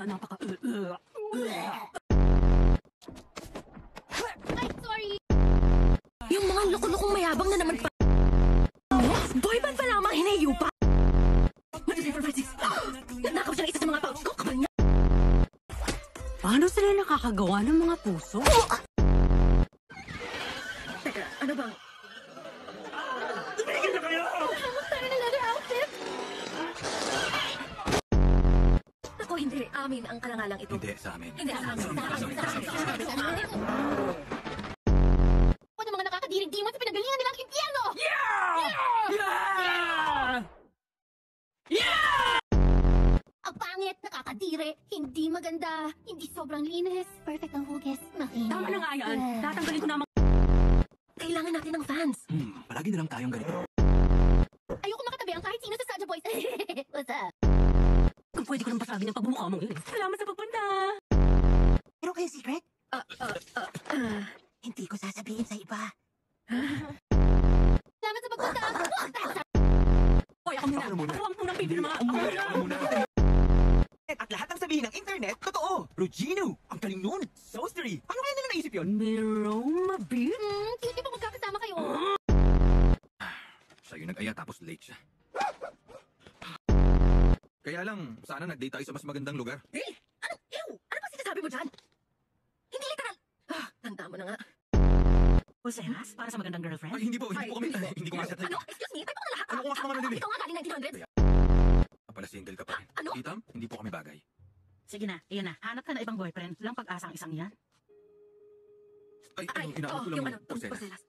napaka... Ay, sorry! Yung mga loko-lokong mayabang na naman pa... Boyband pa lamang, hinayu pa! Nanakaw siya ng isa sa mga pouch ko, kapal niya! Paano sila nakakagawa ng mga puso? Teka, ano bang... Tumigil na kayo! Nahamot tayo ng leather outfit! Ako, hindi. Amin ang karangalang ito. Hindi, sa amin. Hindi, sa amin. Ano mga nakakadiring demon sa pinagalingan nilang impyerno! Ang pangit, nakakadire, hindi maganda, hindi sobrang linis, perfect ang hugis, makinis. Tama na nga yan. Tatanggalin ko na mga... Kailangan natin ng fans. Palagi na lang tayong ganito. Ayoko makatabi ang kahit sino sa Saja Boys. What's up? Kung pwede ko nang basagin ang pagmumukha mong yun. Salamat sa pagpunta! Pero kayo secret? Hindi ko sasabihin sa iba. Salamat sa pagpunta! Hoy, ako muna! Ako ang unang pipirma! At lahat ng sabihin ng internet, totoo. Rugino, ang galing nun. Soastery, ano kaya nila naisip yun? Merong mabit? Cute pa magkakasama kayo. Siya yung nag-aya tapos late siya. Kaya lang, sana nag-date tayo sa mas magandang lugar. Ano ba sinasabi mo dyan? Hindi literal. Tanda mo na nga. Pulseras? Para sa magandang girlfriend? Ay, hindi po kami. Hindi ko nga siya. Ano? Excuse me? Tayo pa lahat. Ano ko nga sa mga nabili? Ikaw nga galing 1900s. Pala single ka pa rin. Ano? Itam, hindi po kami bagay. Sige na, iyan na. Hanap ka na ibang boyfriend. Lang pag-asang isang yan. Ay, ano, inaabot ko lang yung yung porcelas. porcelas.